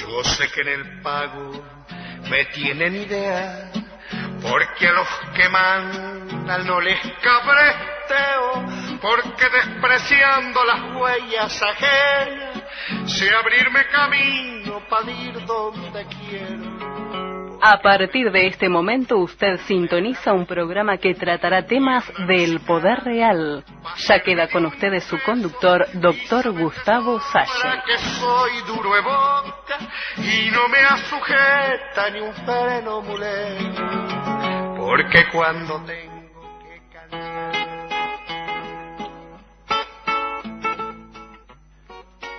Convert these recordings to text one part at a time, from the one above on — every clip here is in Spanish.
Yo sé que en el pago me tienen idea, porque a los que mandan no les cabresteo, porque despreciando las huellas ajenas, sé abrirme camino para ir donde quiero. A partir de este momento usted sintoniza un programa que tratará temas del poder real. Ya queda con ustedes su conductor, doctor Gustavo Salle. Que soy duro de boca y no me asujeta ni un freno mulero, porque cuando tengo que cantar...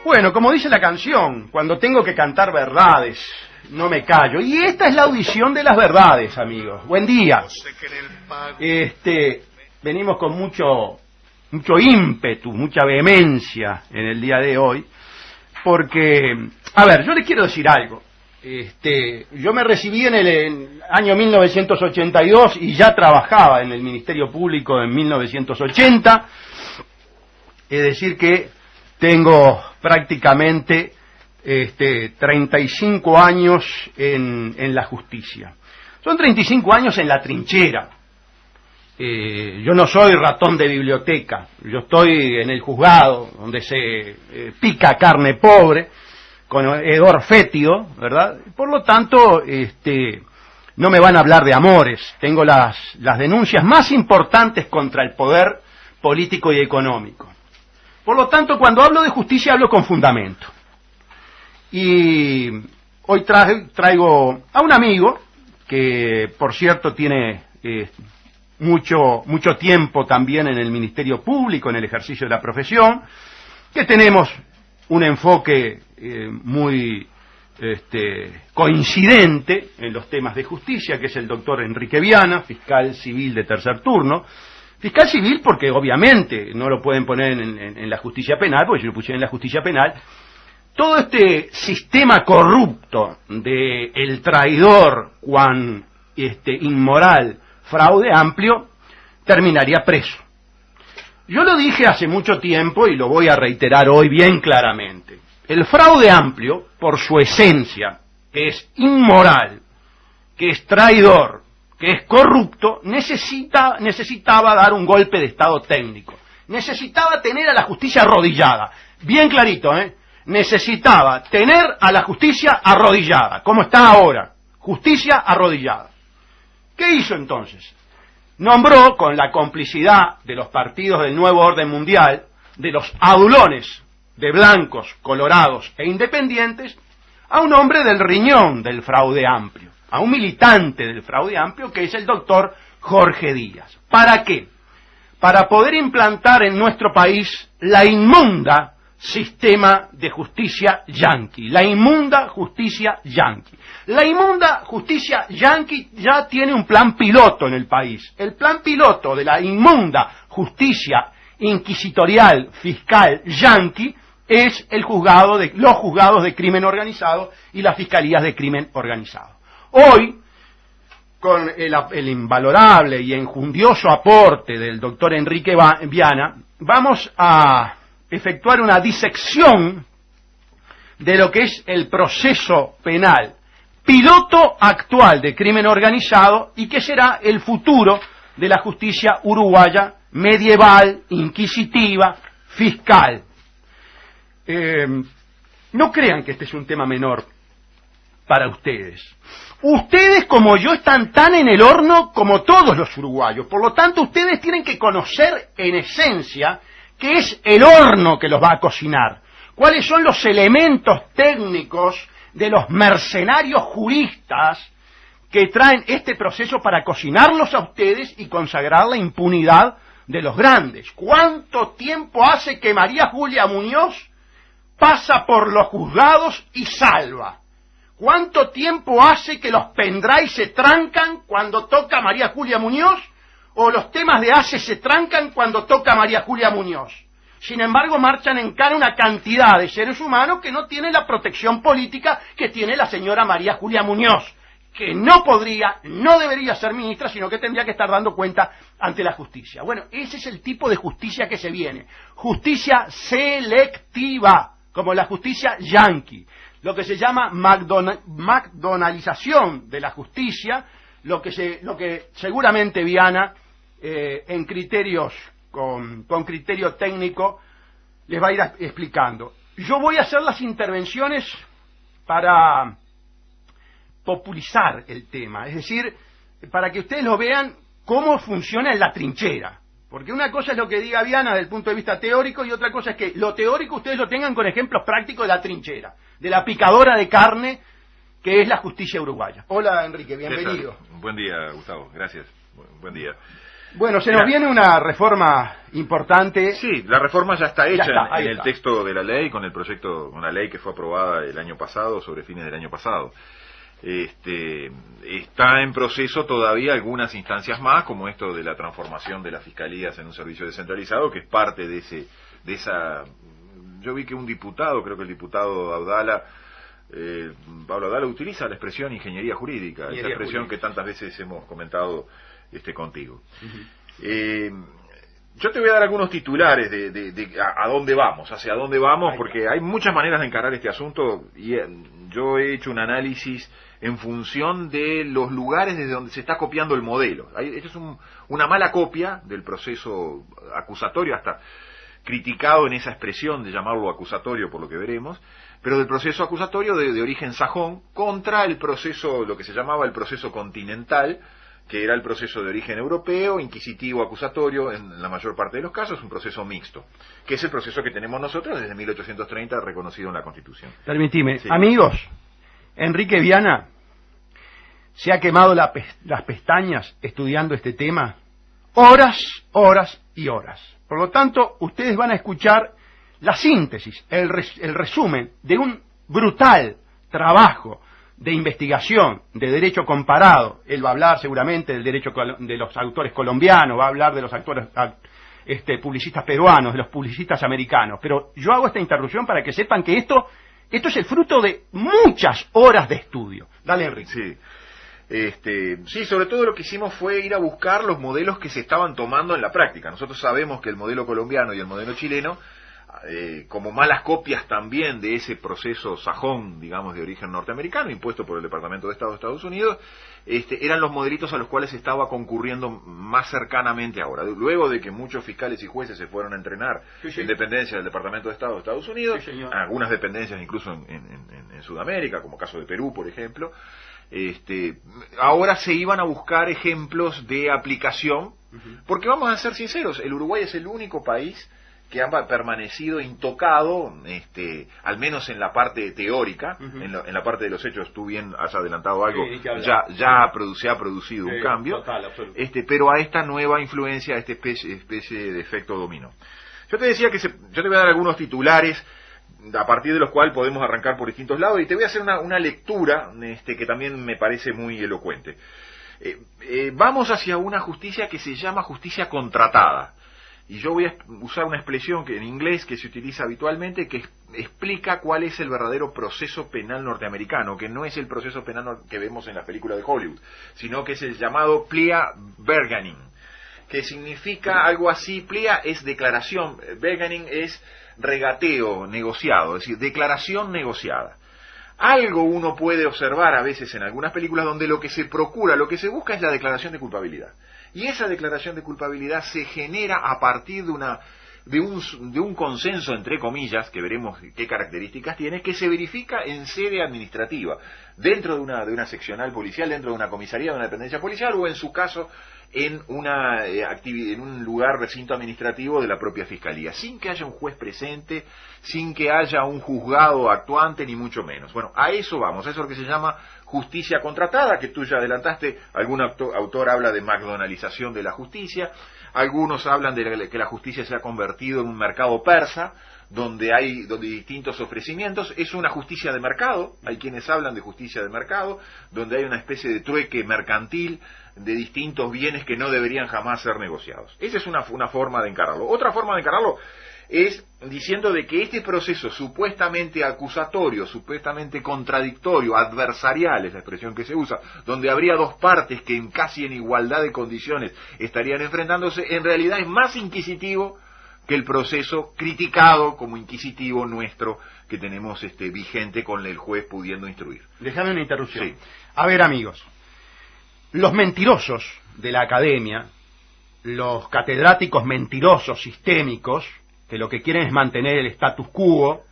Bueno, como dice la canción, cuando tengo que cantar verdades, no me callo. Y esta es la audición de las verdades, amigos. Buen día. Venimos con mucho ímpetu, mucha vehemencia en el día de hoy, porque, a ver, yo les quiero decir algo. Yo me recibí en el año 1982 y ya trabajaba en el Ministerio Público en 1980. Es decir que tengo prácticamente 35 años en la justicia. Son 35 años en la trinchera. Yo no soy ratón de biblioteca. Yo estoy en el juzgado, donde se pica carne pobre, con hedor fétido, ¿verdad? Por lo tanto, no me van a hablar de amores. Tengo las denuncias más importantes contra el poder político y económico. Por lo tanto, cuando hablo de justicia, hablo con fundamento. Y hoy traigo a un amigo que, por cierto, tiene mucho tiempo también en el Ministerio Público, en el ejercicio de la profesión, que tenemos un enfoque muy coincidente en los temas de justicia, que es el doctor Enrique Viana, fiscal civil de tercer turno. Fiscal civil porque obviamente no lo pueden poner en la justicia penal, porque si lo pusieran en la justicia penal, todo este sistema corrupto de el traidor, cuan inmoral, fraude amplio, terminaría preso. Yo lo dije hace mucho tiempo y lo voy a reiterar hoy bien claramente. El fraude amplio, por su esencia, que es inmoral, que es traidor, que es corrupto, necesitaba dar un golpe de estado técnico. Necesitaba tener a la justicia arrodillada. Bien clarito, ¿eh? Necesitaba tener a la justicia arrodillada, como está ahora. Justicia arrodillada. ¿Qué hizo entonces? Nombró, con la complicidad de los partidos del nuevo orden mundial, de los adulones de blancos, colorados e independientes, a un hombre del riñón del fraude amplio, a un militante del fraude amplio, que es el doctor Jorge Díaz. ¿Para qué? Para poder implantar en nuestro país la inmunda sistema de justicia yanqui, la inmunda justicia yanqui. La inmunda justicia yanqui ya tiene un plan piloto en el país. El plan piloto de la inmunda justicia inquisitorial fiscal yanqui es los juzgados de crimen organizado y las fiscalías de crimen organizado. Hoy, con el invalorable y enjundioso aporte del doctor Enrique Viana, vamos a efectuar una disección de lo que es el proceso penal piloto actual de crimen organizado y que será el futuro de la justicia uruguaya medieval, inquisitiva, fiscal. No crean que este es un tema menor para ustedes. Ustedes, como yo, están tan en el horno como todos los uruguayos. Por lo tanto, ustedes tienen que conocer en esencia qué es el horno que los va a cocinar, cuáles son los elementos técnicos de los mercenarios juristas que traen este proceso para cocinarlos a ustedes y consagrar la impunidad de los grandes. ¿Cuánto tiempo hace que María Julia Muñoz pasa por los juzgados y salva? ¿Cuánto tiempo hace que los pendrives se trancan cuando toca María Julia Muñoz? ¿O los temas de ACE se trancan cuando toca María Julia Muñoz? Sin embargo, marchan en cara una cantidad de seres humanos que no tienen la protección política que tiene la señora María Julia Muñoz, que no debería ser ministra, sino que tendría que estar dando cuenta ante la justicia. Bueno, ese es el tipo de justicia que se viene. Justicia selectiva, como la justicia yanqui. lo que se llama McDonaldización de la justicia, lo que seguramente Viana, en criterios, con criterio técnico, les va a ir explicando. Yo voy a hacer las intervenciones para popularizar el tema, es decir, para que ustedes lo vean cómo funciona en la trinchera. Porque una cosa es lo que diga Viana desde el punto de vista teórico y otra cosa es que lo teórico ustedes lo tengan con ejemplos prácticos de la trinchera, de la picadora de carne que es la justicia uruguaya. Hola Enrique, bienvenido. Buen día, Gustavo, gracias. Buen día. Bueno, se nos viene una reforma importante. Sí, la reforma ya está hecha en el está. texto de la ley, con el proyecto, con la ley que fue aprobada el año pasado, sobre fines del año pasado. Está en proceso todavía algunas instancias más, como esto de la transformación de las fiscalías en un servicio descentralizado, que es parte de esa. Yo vi que un diputado, creo que el diputado Abdala, Pablo Abdala, utiliza la expresión ingeniería jurídica, esa expresión que tantas veces hemos comentado contigo. Yo te voy a dar algunos titulares de a dónde vamos, hacia dónde vamos, porque hay muchas maneras de encarar este asunto y yo he hecho un análisis en función de los lugares desde donde se está copiando el modelo. Esto es una mala copia del proceso acusatorio, hasta criticado en esa expresión de llamarlo acusatorio por lo que veremos, pero del proceso acusatorio de origen sajón contra el proceso, lo que se llamaba el proceso continental, que era el proceso de origen europeo, inquisitivo, acusatorio, en la mayor parte de los casos, un proceso mixto, que es el proceso que tenemos nosotros desde 1830, reconocido en la Constitución. Permitime, sí. Amigos, Enrique Viana se ha quemado las pestañas estudiando este tema horas y horas. Por lo tanto, ustedes van a escuchar la síntesis, el resumen de un brutal trabajo de investigación, de derecho comparado. Él va a hablar seguramente del derecho de los autores colombianos, va a hablar de los autores publicistas peruanos, de los publicistas americanos. Pero yo hago esta interrupción para que sepan que esto es el fruto de muchas horas de estudio. Dale, Enrique. Sí. Sí, sobre todo lo que hicimos fue ir a buscar los modelos que se estaban tomando en la práctica. Nosotros sabemos que el modelo colombiano y el modelo chileno, como malas copias también de ese proceso sajón, digamos, de origen norteamericano, impuesto por el Departamento de Estado de Estados Unidos, eran los modelitos a los cuales se estaba concurriendo más cercanamente ahora. Luego de que muchos fiscales y jueces se fueron a entrenar en dependencias del Departamento de Estado de Estados Unidos, algunas dependencias incluso en Sudamérica, como caso de Perú, por ejemplo, ahora se iban a buscar ejemplos de aplicación, porque vamos a ser sinceros, el Uruguay es el único país que ha permanecido intocado, al menos en la parte teórica, en la parte de los hechos. Tú bien has adelantado algo, se ha producido un cambio, total, pero a esta nueva influencia, a esta especie de efecto dominó. Yo te decía que yo te voy a dar algunos titulares a partir de los cuales podemos arrancar por distintos lados, y te voy a hacer una lectura que también me parece muy elocuente. Vamos hacia una justicia que se llama justicia contratada. Y yo voy a usar una expresión en inglés que se utiliza habitualmente, que explica cuál es el verdadero proceso penal norteamericano, que no es el proceso penal que vemos en las películas de Hollywood, sino que es el llamado plea bargaining, que significa algo así. Plea es declaración, bargaining es regateo negociado, es decir, declaración negociada. Algo uno puede observar a veces en algunas películas donde lo que se procura, lo que se busca es la declaración de culpabilidad. Y esa declaración de culpabilidad se genera a partir de un consenso, entre comillas, que veremos qué características tiene, que se verifica en sede administrativa, dentro de una seccional policial, dentro de una comisaría, de una dependencia policial, o en su caso en un lugar, recinto administrativo de la propia fiscalía, sin que haya un juez presente, sin que haya un juzgado actuante, ni mucho menos. Bueno, a eso vamos, a eso es lo que se llama justicia contratada, que tú ya adelantaste. Algún autor habla de McDonaldización de la justicia, algunos hablan de que la justicia se ha convertido en un mercado persa, donde hay distintos ofrecimientos. Es una justicia de mercado, hay quienes hablan de justicia de mercado, donde hay una especie de trueque mercantil de distintos bienes que no deberían jamás ser negociados. Esa es una forma de encararlo. Otra forma de encararlo es diciendo de que este proceso supuestamente acusatorio, supuestamente contradictorio, adversarial es la expresión que se usa, donde habría dos partes que casi en igualdad de condiciones estarían enfrentándose, en realidad es más inquisitivo que el proceso criticado como inquisitivo nuestro que tenemos vigente con el juez pudiendo instruir. Déjame una interrupción. Sí. A ver, amigos, los mentirosos de la academia, los catedráticos mentirosos sistémicos, que lo que quieren es mantener el status quo,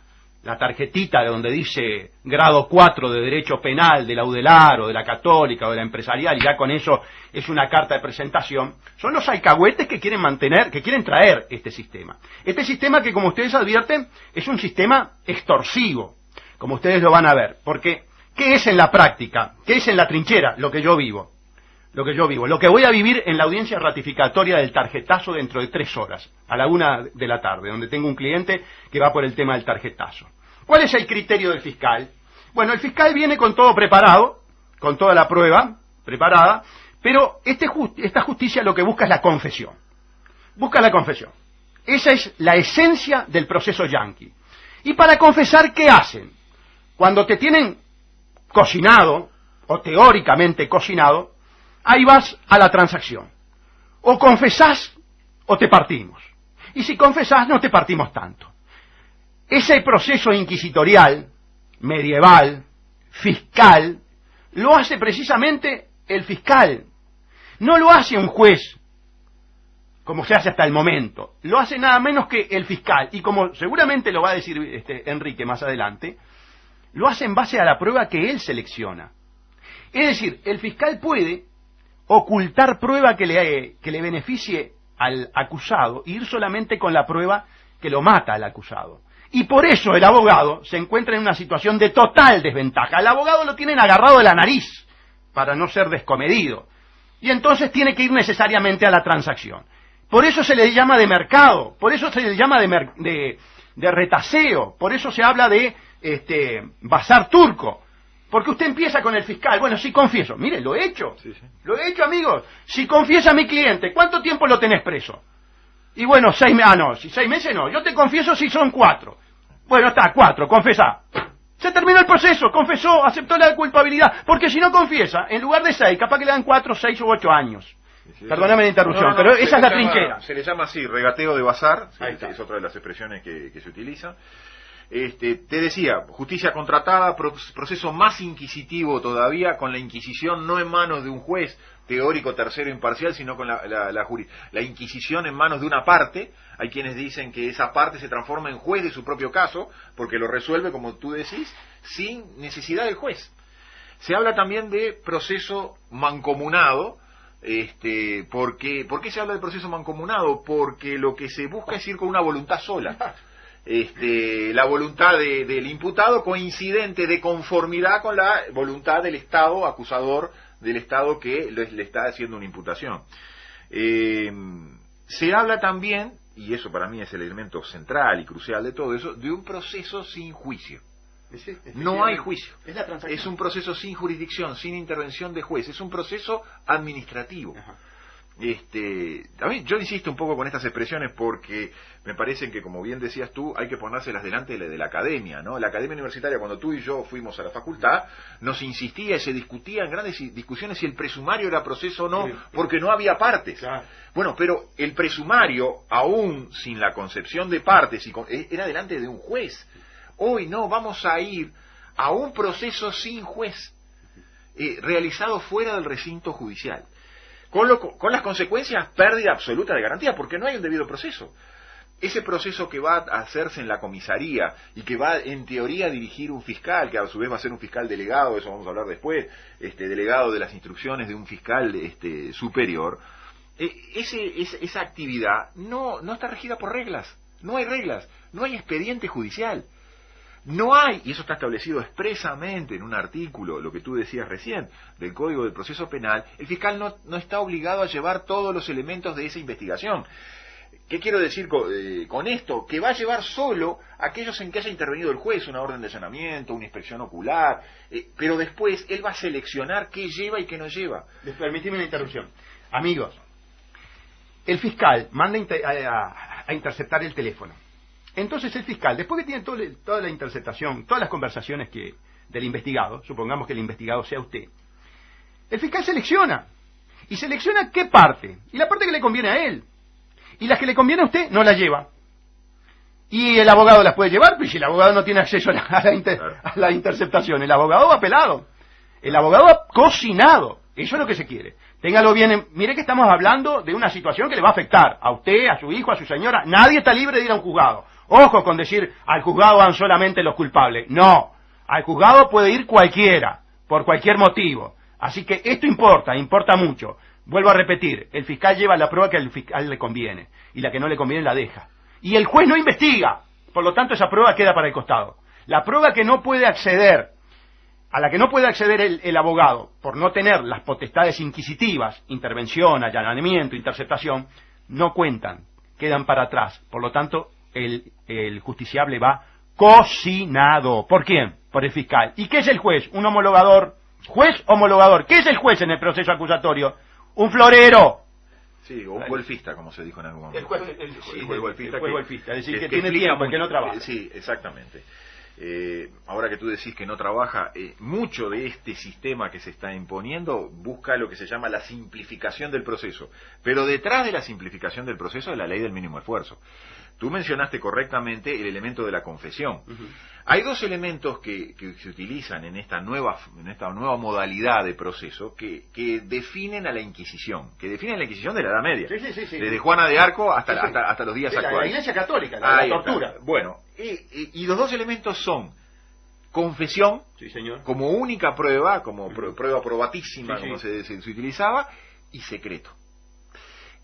la tarjetita de donde dice grado 4 de Derecho Penal de la UDELAR o de la Católica o de la Empresarial, y ya con eso es una carta de presentación, son los alcahuetes que quieren mantener, que quieren traer este sistema. Este sistema que, como ustedes advierten, es un sistema extorsivo, como ustedes lo van a ver, porque ¿qué es en la práctica? ¿Qué es en la trinchera? Lo que yo vivo. Lo que voy a vivir en la audiencia ratificatoria del tarjetazo dentro de 3 horas, a la 1 de la tarde, donde tengo un cliente que va por el tema del tarjetazo. ¿Cuál es el criterio del fiscal? Bueno, el fiscal viene con todo preparado, con toda la prueba preparada, pero esta justicia lo que busca es la confesión. Busca la confesión. Esa es la esencia del proceso yanqui. Y para confesar, ¿qué hacen? Cuando te tienen cocinado, o teóricamente cocinado, ahí vas a la transacción. O confesás o te partimos. Y si confesás no te partimos tanto. Ese proceso inquisitorial, medieval, fiscal, lo hace precisamente el fiscal. No lo hace un juez, como se hace hasta el momento. Lo hace nada menos que el fiscal. Y como seguramente lo va a decir Enrique más adelante, lo hace en base a la prueba que él selecciona. Es decir, el fiscal puede ocultar prueba que le beneficie al acusado e ir solamente con la prueba que lo mata al acusado. Y por eso el abogado se encuentra en una situación de total desventaja. Al abogado lo tienen agarrado de la nariz para no ser descomedido. Y entonces tiene que ir necesariamente a la transacción. Por eso se le llama de mercado, por eso se le llama de retaseo, por eso se habla de bazar turco. Porque usted empieza con el fiscal, bueno, sí confieso, mire, lo he hecho, lo he hecho, amigos. Si confiesa a mi cliente, ¿cuánto tiempo lo tenés preso? Y bueno, 6 meses, no, si 6 meses no, yo te confieso si son 4. Bueno, está, 4, confesá. Se terminó el proceso, confesó, aceptó la culpabilidad, porque si no confiesa, en lugar de 6, capaz que le dan 4, 6 u 8 años. Perdóname la interrupción, pero esa es la trinchera. Se le llama así, regateo de bazar, es otra de las expresiones que se utiliza. Te decía, justicia contratada, proceso más inquisitivo todavía, con la inquisición no en manos de un juez teórico tercero imparcial, sino con la inquisición en manos de una parte. Hay quienes dicen que esa parte se transforma en juez de su propio caso, porque lo resuelve, como tú decís, sin necesidad del juez. Se habla también de proceso mancomunado. ¿Por qué se habla de proceso mancomunado? Porque lo que se busca es ir con una voluntad sola. La voluntad del imputado coincidente de conformidad con la voluntad del Estado acusador, del Estado que le está haciendo una imputación. Se habla también, y eso para mí es el elemento central y crucial de todo eso, de un proceso sin juicio. No hay juicio. Es un proceso sin jurisdicción, sin intervención de juez. Es un proceso administrativo. Ajá. A mí, yo insisto un poco con estas expresiones porque me parecen que, como bien decías tú, hay que ponérselas delante de la academia, ¿no? La academia universitaria, cuando tú y yo fuimos a la facultad, nos insistía y se discutía en grandes discusiones si el presumario era proceso o no, porque no había partes. Claro. Bueno, pero el presumario, aún sin la concepción de partes, era delante de un juez. Hoy no, vamos a ir a un proceso sin juez, realizado fuera del recinto judicial. Con las consecuencias, pérdida absoluta de garantía, porque no hay un debido proceso. Ese proceso que va a hacerse en la comisaría y que va, en teoría, a dirigir un fiscal, que a su vez va a ser un fiscal delegado, eso vamos a hablar después, delegado de las instrucciones de un fiscal superior, esa actividad no está regida por reglas. No hay reglas, no hay expediente judicial. No hay, y eso está establecido expresamente en un artículo, lo que tú decías recién, del Código del Proceso Penal, el fiscal no está obligado a llevar todos los elementos de esa investigación. ¿Qué quiero decir con esto? Que va a llevar solo aquellos en que haya intervenido el juez, una orden de allanamiento, una inspección ocular, pero después él va a seleccionar qué lleva y qué no lleva. Permíteme una interrupción. Amigos, el fiscal manda a interceptar el teléfono. Entonces el fiscal, después que tiene toda la interceptación, todas las conversaciones del investigado, supongamos que el investigado sea usted, el fiscal selecciona. Y selecciona qué parte. Y la parte que le conviene a él. Y las que le conviene a usted no la lleva. Y el abogado las puede llevar, pues si el abogado no tiene acceso a la interceptación, el abogado va pelado. El abogado va cocinado. Eso es lo que se quiere. Téngalo bien. Mire que estamos hablando de una situación que le va a afectar a usted, a su hijo, a su señora. Nadie está libre de ir a un juzgado. Ojo con decir, al juzgado van solamente los culpables. No. Al juzgado puede ir cualquiera, por cualquier motivo. Así que esto importa mucho. Vuelvo a repetir, el fiscal lleva la prueba que al fiscal le conviene, y la que no le conviene la deja. Y el juez no investiga, por lo tanto esa prueba queda para el costado. La prueba que no puede acceder, a la que no puede acceder el abogado, por no tener las potestades inquisitivas, intervención, allanamiento, interceptación, no cuentan, quedan para atrás. Por lo tanto, el justiciable va cocinado. ¿Por quién? Por el fiscal. ¿Y qué es el juez? Un homologador. Juez homologador. ¿Qué es el juez en el proceso acusatorio? Un florero. Sí, o un golfista, como se dijo en algún momento. El juez golfista, es decir, que tiene explica tiempo, que no trabaja. Sí, exactamente. Ahora que tú decís que no trabaja, mucho de este sistema que se está imponiendo busca lo que se llama la simplificación del proceso. Pero detrás de la simplificación del proceso es la ley del mínimo esfuerzo. Tú mencionaste correctamente el elemento de la confesión. Hay dos elementos que se utilizan en esta nueva modalidad de proceso que definen a la Inquisición, que definen la Inquisición de la Edad Media, sí. desde Juana de Arco hasta los días actuales. La Iglesia Católica, la tortura. Bueno, y los dos elementos son confesión, sí, señor, como única prueba, como prueba probatísima, como se utilizaba, y secreto.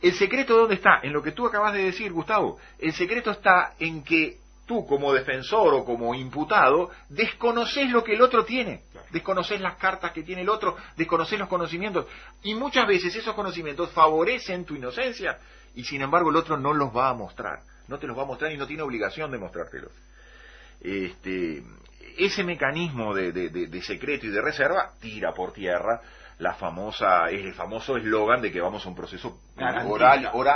¿El secreto dónde está? En lo que tú acabas de decir, Gustavo. El secreto está en que tú, como defensor o como imputado, desconoces lo que el otro tiene. Desconoces las cartas que tiene el otro, desconoces los conocimientos. Y muchas veces esos conocimientos favorecen tu inocencia y sin embargo el otro no los va a mostrar. No te los va a mostrar y no tiene obligación de mostrártelos. Ese mecanismo de secreto y de reserva tira por tierra el famoso eslogan de que vamos a un proceso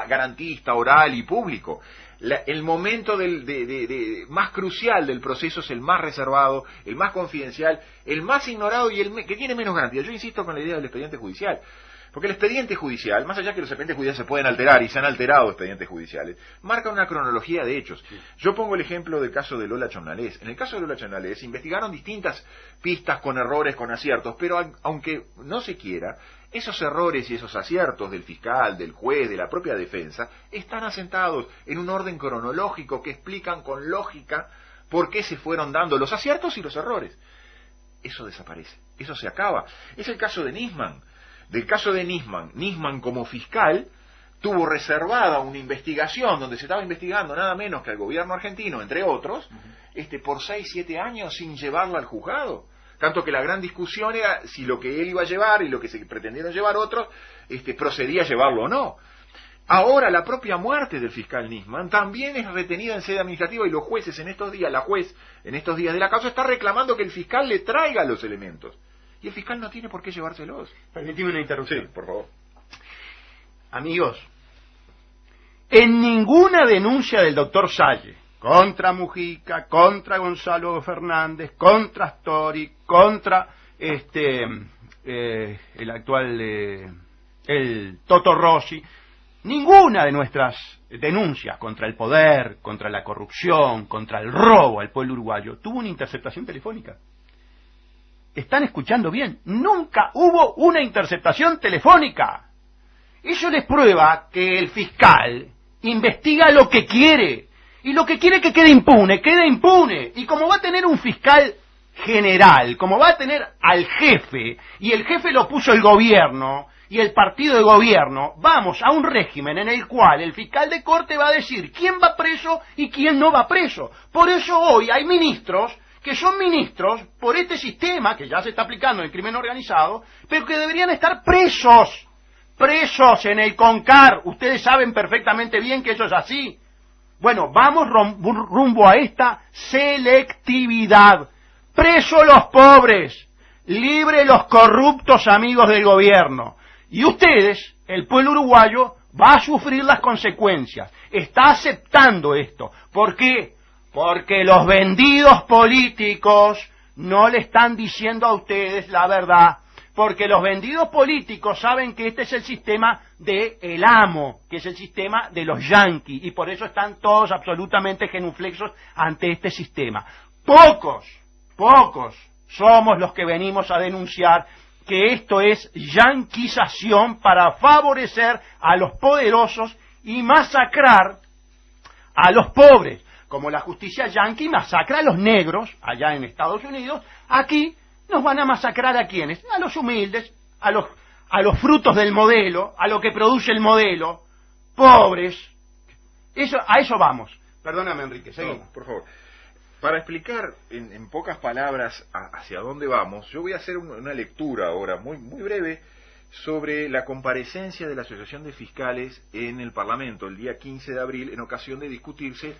garantista, oral y público. El momento más crucial del proceso es el más reservado, el más confidencial, el más ignorado y el que tiene menos garantía. Yo insisto con la idea del expediente judicial. Porque el expediente judicial, más allá que los expedientes judiciales se pueden alterar y se han alterado expedientes judiciales, marca una cronología de hechos. Sí. Yo pongo el ejemplo del caso de Lola Chonalés. En el caso de Lola Chonalés se investigaron distintas pistas con errores, con aciertos, pero aunque no se quiera, esos errores y esos aciertos del fiscal, del juez, de la propia defensa, están asentados en un orden cronológico que explican con lógica por qué se fueron dando los aciertos y los errores. Eso desaparece, eso se acaba. Es el caso de Nisman. Del caso de Nisman como fiscal tuvo reservada una investigación donde se estaba investigando nada menos que al gobierno argentino, entre otros, por 6-7 años sin llevarlo al juzgado. Tanto que la gran discusión era si lo que él iba a llevar y lo que se pretendieron llevar otros, procedía a llevarlo o no. Ahora la propia muerte del fiscal Nisman también es retenida en sede administrativa y los jueces la juez en estos días de la causa está reclamando que el fiscal le traiga los elementos. Y el fiscal no tiene por qué llevárselos. Permíteme una interrupción. Sí, por favor. Amigos, en ninguna denuncia del doctor Salle, contra Mujica, contra Gonzalo Fernández, contra Astori, contra el actual, el Toto Rossi, ninguna de nuestras denuncias contra el poder, contra la corrupción, contra el robo al pueblo uruguayo, tuvo una interceptación telefónica. ¿Están escuchando bien? Nunca hubo una interceptación telefónica. Eso les prueba que el fiscal investiga lo que quiere. Y lo que quiere que quede impune, quede impune. Y como va a tener un fiscal general, como va a tener al jefe, y el jefe lo puso el gobierno y el partido de gobierno, vamos a un régimen en el cual el fiscal de corte va a decir quién va preso y quién no va preso. Por eso hoy hay ministros que son ministros por este sistema que ya se está aplicando en el crimen organizado, pero que deberían estar presos en el CONCAR. Ustedes saben perfectamente bien que eso es así. Bueno, vamos rumbo a esta selectividad. Presos los pobres, libre los corruptos amigos del gobierno. Y ustedes, el pueblo uruguayo, va a sufrir las consecuencias. Está aceptando esto. ¿Por qué? Porque los vendidos políticos no le están diciendo a ustedes la verdad. porque los vendidos políticos saben que este es el sistema del amo, que es el sistema de los yanquis, y por eso están todos absolutamente genuflexos ante este sistema. Pocos somos los que venimos a denunciar que esto es yanquización para favorecer a los poderosos y masacrar a los pobres. Como la justicia yanqui masacra a los negros allá en Estados Unidos, aquí nos van a masacrar ¿a quiénes? A los humildes, a los frutos del modelo, a lo que produce el modelo, pobres. A eso vamos. Perdóname, Enrique, seguimos. No, por favor. Para explicar en pocas palabras hacia dónde vamos, yo voy a hacer una lectura ahora muy breve sobre la comparecencia de la Asociación de Fiscales en el Parlamento el día 15 de abril en ocasión de discutirse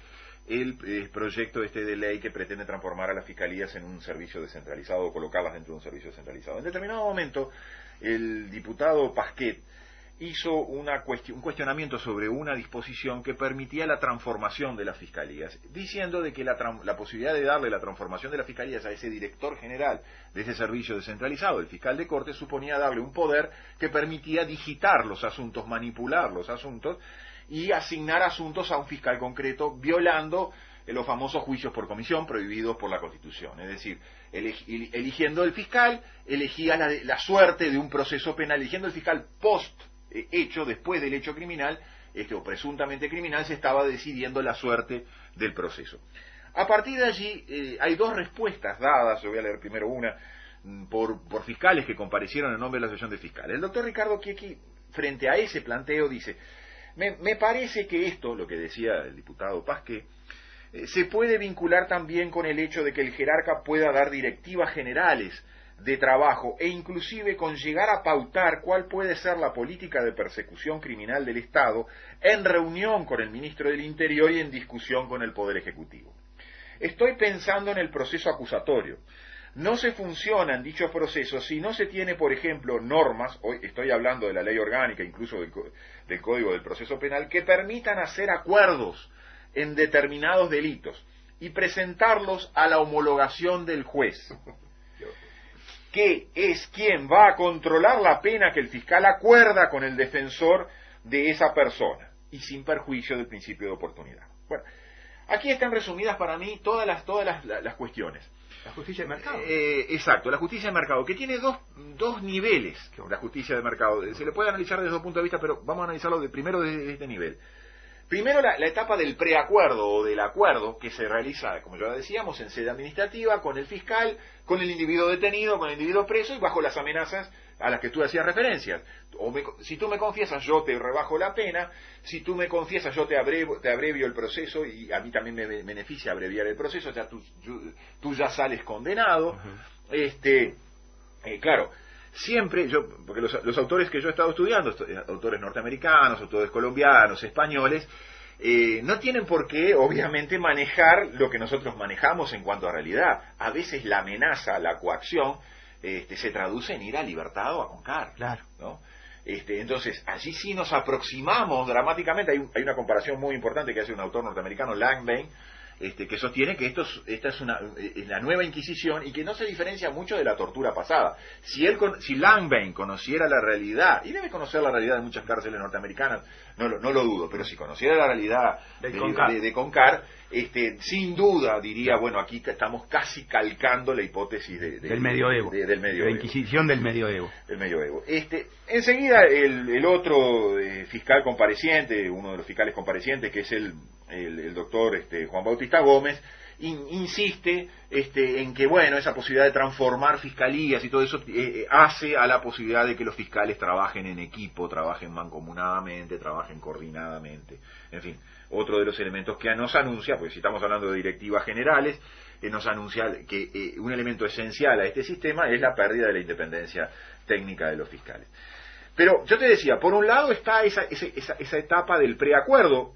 el proyecto de ley que pretende transformar a las fiscalías en un servicio descentralizado o colocarlas dentro de un servicio descentralizado. En determinado momento, el diputado Pasquet hizo un cuestionamiento sobre una disposición que permitía la transformación de las fiscalías, diciendo de que la posibilidad de darle la transformación de las fiscalías a ese director general de ese servicio descentralizado, el fiscal de corte, suponía darle un poder que permitía digitar los asuntos, manipular los asuntos y asignar asuntos a un fiscal concreto, violando los famosos juicios por comisión prohibidos por la Constitución. Es decir, eligiendo el fiscal, elegía la suerte de un proceso penal, eligiendo el fiscal hecho, después del hecho criminal, o presuntamente criminal, se estaba decidiendo la suerte del proceso. A partir de allí hay dos respuestas dadas, yo voy a leer primero una, por fiscales que comparecieron en nombre de la Asociación de Fiscales. El doctor Ricardo Chiecchi, frente a ese planteo, dice: me parece que esto, lo que decía el diputado Pasquet, se puede vincular también con el hecho de que el jerarca pueda dar directivas generales de trabajo e inclusive con llegar a pautar cuál puede ser la política de persecución criminal del Estado en reunión con el ministro del Interior y en discusión con el Poder Ejecutivo. Estoy pensando en el proceso acusatorio. No se funciona en dichos procesos si no se tiene, por ejemplo, normas, hoy estoy hablando de la ley orgánica, incluso del Código del Proceso Penal, que permitan hacer acuerdos en determinados delitos y presentarlos a la homologación del juez, que es quien va a controlar la pena que el fiscal acuerda con el defensor de esa persona, y sin perjuicio del principio de oportunidad. Bueno, aquí están resumidas para mí todas las cuestiones. La justicia de mercado. Exacto, la justicia de mercado, que tiene dos niveles, la justicia de mercado. Se le puede analizar desde dos puntos de vista, pero vamos a analizarlo primero desde este nivel. Primero la etapa del preacuerdo o del acuerdo, que se realiza, como ya decíamos, en sede administrativa, con el fiscal, con el individuo detenido, con el individuo preso y bajo las amenazas a las que tú hacías referencias. Si tú me confiesas, yo te rebajo la pena; si tú me confiesas, yo te abrevio el proceso, y a mí también me beneficia abreviar el proceso, o sea, tú ya sales condenado. Claro, siempre, porque los autores que yo he estado estudiando, autores norteamericanos, autores colombianos, españoles, no tienen por qué, obviamente, manejar lo que nosotros manejamos en cuanto a realidad. A veces la amenaza, la coacción, se traduce en ir a libertad o a concar. Claro. ¿No? Entonces, allí sí nos aproximamos dramáticamente. Hay una comparación muy importante que hace un autor norteamericano, Langbain, que sostiene que esta es la nueva Inquisición y que no se diferencia mucho de la tortura pasada. Si Langbain conociera la realidad, y debe conocer la realidad de muchas cárceles norteamericanas, no lo dudo, pero si conociera la realidad de Concar, sin duda diría, bueno, aquí estamos casi calcando la hipótesis del medioevo. La Inquisición del medioevo. El medioevo. Enseguida el otro fiscal compareciente, uno de los fiscales comparecientes, que es el doctor Juan Bautista Gómez, insiste en que, bueno, esa posibilidad de transformar fiscalías y todo eso hace a la posibilidad de que los fiscales trabajen en equipo, trabajen mancomunadamente, trabajen coordinadamente. En fin, otro de los elementos que nos anuncia, pues si estamos hablando de directivas generales, nos anuncia que un elemento esencial a este sistema es la pérdida de la independencia técnica de los fiscales. Pero yo te decía, por un lado está esa etapa del preacuerdo,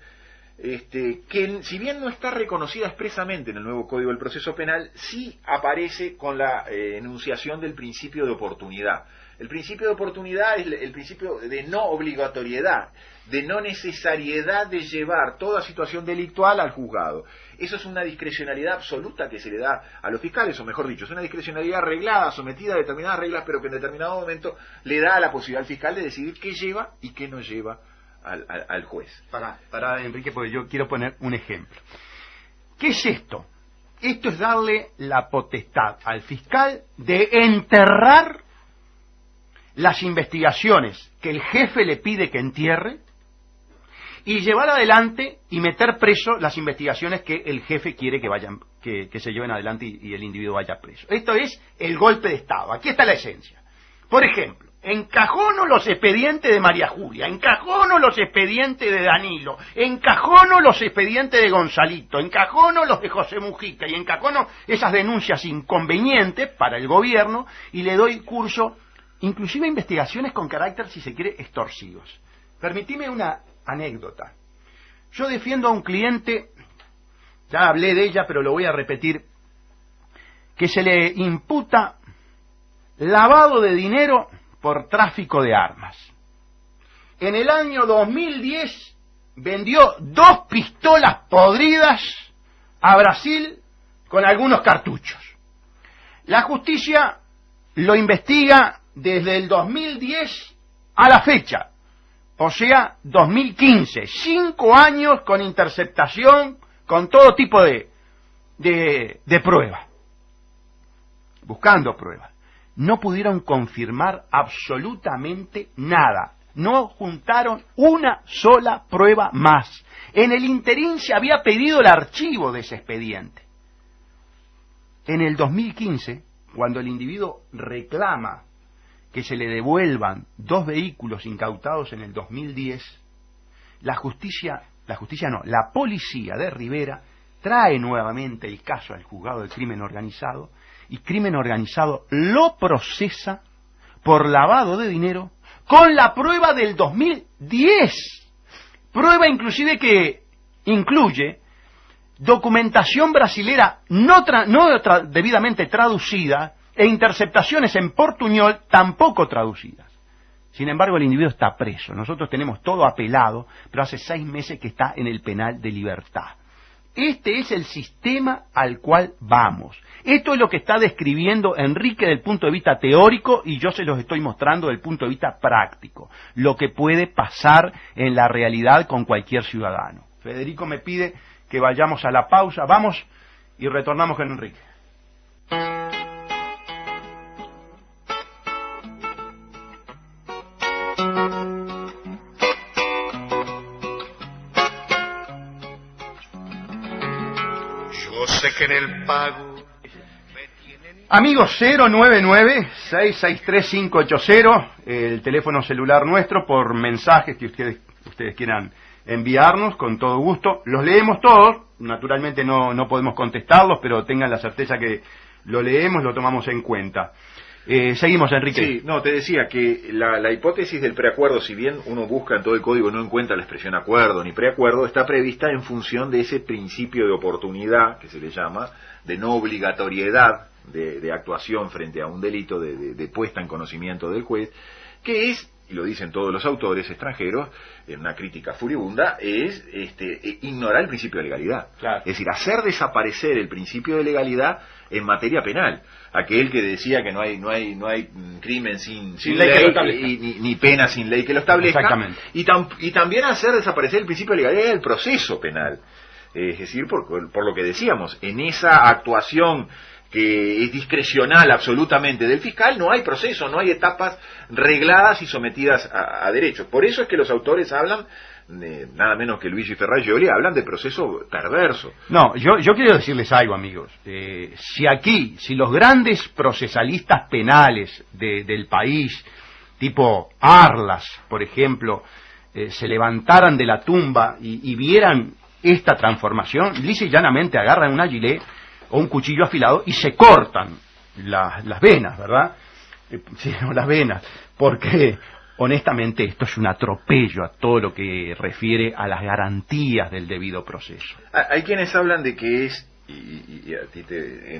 que si bien no está reconocida expresamente en el nuevo Código del Proceso Penal, sí aparece con la enunciación del principio de oportunidad. El principio de oportunidad es el principio de no obligatoriedad, de no necesariedad de llevar toda situación delictual al juzgado. Eso es una discrecionalidad absoluta que se le da a los fiscales, o mejor dicho, es una discrecionalidad reglada, sometida a determinadas reglas, pero que en determinado momento le da la posibilidad al fiscal de decidir qué lleva y qué no lleva al juez. Para Enrique, porque yo quiero poner un ejemplo. ¿Qué es esto? Esto es darle la potestad al fiscal de enterrar las investigaciones que el jefe le pide que entierre y llevar adelante y meter preso las investigaciones que el jefe quiere que se lleven adelante y el individuo vaya preso. Esto es el golpe de Estado. Aquí está la esencia. Por ejemplo, encajono los expedientes de María Julia, encajono los expedientes de Danilo, encajono los expedientes de Gonzalito, encajono los de José Mujica y encajono esas denuncias inconvenientes para el gobierno y le doy curso inclusive a investigaciones con carácter, si se quiere, extorsivos. Permitime una anécdota. Yo defiendo a un cliente, ya hablé de ella, pero lo voy a repetir, que se le imputa lavado de dinero por tráfico de armas. En el año 2010 vendió 2 pistolas podridas a Brasil con algunos cartuchos. La justicia lo investiga desde el 2010 a la fecha, o sea, 2015, 5 años con interceptación, con todo tipo de pruebas, buscando pruebas. No pudieron confirmar absolutamente nada, no juntaron una sola prueba más. En el interín se había pedido el archivo de ese expediente. En el 2015, cuando el individuo reclama que se le devuelvan 2 vehículos incautados en el 2010, la policía de Rivera trae nuevamente el caso al juzgado del crimen organizado y crimen organizado lo procesa por lavado de dinero con la prueba del 2010, prueba inclusive que incluye documentación brasilera no debidamente traducida e interceptaciones en portuñol tampoco traducidas. Sin embargo, el individuo está preso. Nosotros tenemos todo apelado, pero hace 6 meses que está en el penal de libertad. Este es el sistema al cual vamos. Esto es lo que está describiendo Enrique del punto de vista teórico y yo se los estoy mostrando del punto de vista práctico. Lo que puede pasar en la realidad con cualquier ciudadano. Federico me pide que vayamos a la pausa. Vamos y retornamos con Enrique. Sé que en el pago Amigos, 099-663-580, el teléfono celular nuestro, por mensajes que ustedes quieran enviarnos, con todo gusto. Los leemos todos, naturalmente no podemos contestarlos, pero tengan la certeza que lo leemos, lo tomamos en cuenta. Seguimos, Enrique. Sí, no, te decía que la hipótesis del preacuerdo, si bien uno busca en todo el código y no encuentra la expresión acuerdo ni preacuerdo, está prevista en función de ese principio de oportunidad, que se le llama, de no obligatoriedad de actuación frente a un delito, de puesta en conocimiento del juez, que es, y lo dicen todos los autores extranjeros, en una crítica furibunda, es ignorar el principio de legalidad. Claro. Es decir, hacer desaparecer el principio de legalidad en materia penal. Aquel que decía que no hay crimen sin ley ni pena sin ley que lo establezca. Exactamente. Y también hacer desaparecer el principio de legalidad del proceso penal. Es decir, por lo que decíamos, en esa actuación que es discrecional absolutamente del fiscal, no hay proceso, no hay etapas regladas y sometidas a derechos. Por eso es que los autores hablan, nada menos que Luigi Ferraggioli, hablan de proceso perverso. No, yo quiero decirles algo, amigos. Si los grandes procesalistas penales del país, tipo Arlas, por ejemplo, se levantaran de la tumba y vieran esta transformación, lisa y llanamente agarran una gilet o un cuchillo afilado y se cortan las venas, ¿verdad? Sí, las venas, porque honestamente esto es un atropello a todo lo que refiere a las garantías del debido proceso. Hay quienes hablan de que es, y a ti